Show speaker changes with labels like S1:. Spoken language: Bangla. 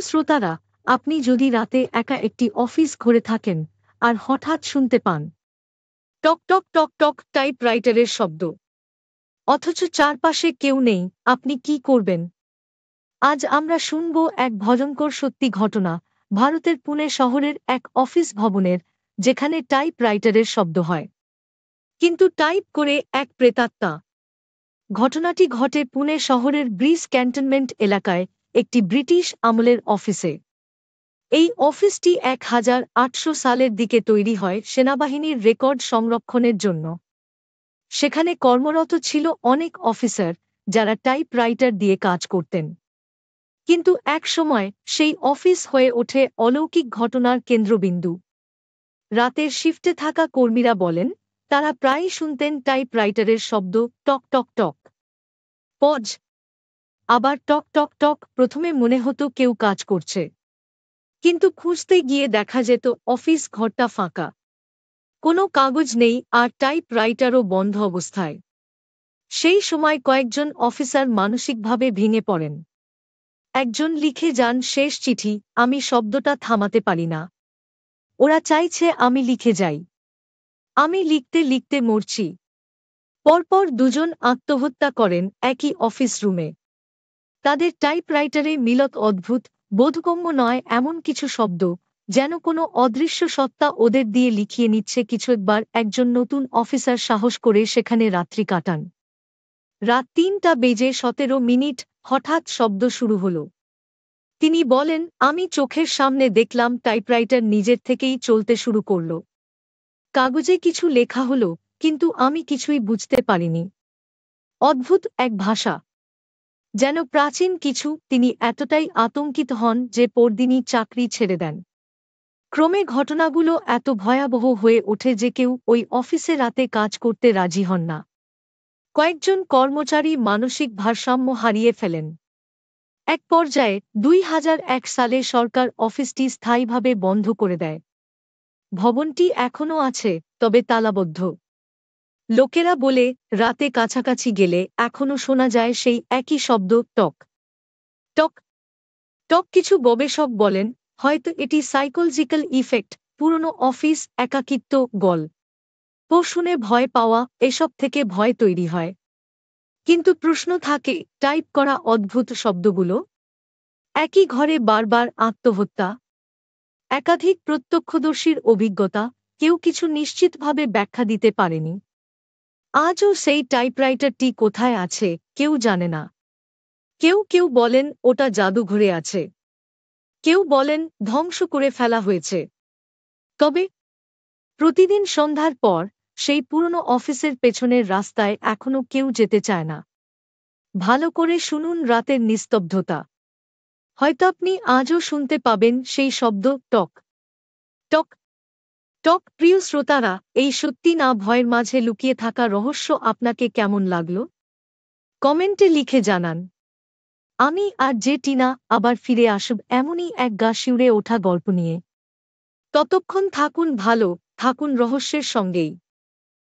S1: শ্রোতারা, আপনি যদি রাতে একা একটি অফিস ঘরে থাকেন আর হঠাৎ শুনতে পান টক টক টক টক টাইপরাইটারের শব্দ, অথচ চারপাশে কেউ নেই, আপনি কি করবেন? আজ আমরা শুনব এক ভয়ঙ্কর সত্যি ঘটনা, ভারতের পুনে শহরের এক অফিস ভবনের, যেখানে টাইপরাইটারের শব্দ হয়, কিন্তু টাইপ করে এক প্রেতাত্মা। ঘটনাটি ঘটে পুনে শহরের ব্রিজ ক্যান্টনমেন্ট এলাকায় একটি ব্রিটিশ আমলের অফিসে। এই অফিসটি 1800 সালের দিকে তৈরি হয় সেনাবাহিনীর রেকর্ড সংরক্ষণের জন্য। সেখানে কর্মরত ছিল অনেক অফিসার, যারা টাইপরাইটার দিয়ে কাজ করতেন। কিন্তু এক সময় সেই অফিস হয়ে ওঠে অলৌকিক ঘটনার কেন্দ্রবিন্দু। রাতের শিফটে থাকা কর্মীরা বলেন, তারা প্রায়ই শুনতেন টাইপরাইটারের শব্দ, টক টক টক, পজ, আবার টক টক টক। প্রথমে মনে হতো কেউ কাজ করছে, কিন্তু খুঁজতে গিয়ে দেখা যেত অফিস ঘরটা ফাঁকা, কোনো কাগজ নেই আর টাইপরাইটারও বন্ধ অবস্থায়। সেই সময় কয়েকজন অফিসার মানসিকভাবে ভেঙে পড়েন। একজন লিখে যান শেষ চিঠি, আমি শব্দটা থামাতে পারি না। ওরা চাইছে আমি লিখে যাই। আমি লিখতে লিখতে মরছি। পরপর দুজন আত্মহত্যা করেন একই অফিস রুমে। তাদের টাইপরাইটারে মিলত অদ্ভুত, বোধগম্য নয় এমন কিছু শব্দ, যেন কোনো অদৃশ্য সত্তা ওদের দিয়ে লিখিয়ে নিচ্ছে কিছু। একবার একজন নতুন অফিসার সাহস করে সেখানে রাত্রি কাটান। রাত 3:17 হঠাৎ শব্দ শুরু হলো। তিনি বলেন, আমি চোখের সামনে দেখলাম টাইপরাইটার নিজের থেকেই চলতে শুরু করল। কাগজে কিছু লেখা হলো, কিন্তু আমি কিছুই বুঝতে পারিনি। অদ্ভুত এক ভাষা, যেন প্রাচীন কিছু। তিনি এতটাই আতঙ্কিত হন যে পরদিনই চাকরি ছেড়ে দেন। ক্রমে ঘটনাগুলো এত ভয়াবহ হয়ে ওঠে যে কেউ ওই অফিসে রাতে কাজ করতে রাজি হন না। কয়েকজন কর্মচারী মানসিক ভারসাম্য হারিয়ে ফেলেন। এক পর্যায়ে 2001 সালে সরকার অফিসটি স্থায়ীভাবে বন্ধ করে দেয়। ভবনটি এখনও আছে, তবে তালাবদ্ধ। লোকেরা বলে, রাতে কাছাকাছি গেলে এখনও শোনা যায় সেই একই শব্দ, টক টক টক। কিছু গবেষক বলেন, হয়তো এটি সাইকোলজিক্যাল ইফেক্ট, পুরনো অফিস, একাকিত্ব, গল্প শুনে ভয় পাওয়া, এসব থেকে ভয় তৈরি হয়। কিন্তু প্রশ্ন থাকে, টাইপ করা অদ্ভুত শব্দগুলো, একই ঘরে বারবার আত্মহত্যা, একাধিক প্রত্যক্ষদর্শীর অভিজ্ঞতা, কেউ কিছু নিশ্চিতভাবে ব্যাখ্যা দিতে পারেনি। আজও সেই টাইপরাইটারটি কোথায় আছে কেউ জানে না। কেউ কেউ বলেন ওটা জাদুঘরে আছে, কেউ বলেন ধ্বংস করে ফেলা হয়েছে। তবে প্রতিদিন সন্ধ্যার পর সেই পুরনো অফিসের পেছনের রাস্তায় এখনো কেউ যেতে চায় না। ভালো করে শুনুন রাতের নিস্তব্ধতা। হয়তো আপনি আজও শুনতে পাবেন সেই শব্দ, টক টক টক। প্রিয় শ্রোতারা, এই সত্যি না ভয়ের মাঝে লুকিয়ে থাকা রহস্য আপনাকে কেমন লাগলো? কমেন্টে লিখে জানান। আমি আর যে টিনা আবার ফিরে আসব এমনই এক গা শিউরে ওঠা গল্প নিয়ে। ততক্ষণ থাকুন ভালো, থাকুন রহস্যের সঙ্গেই।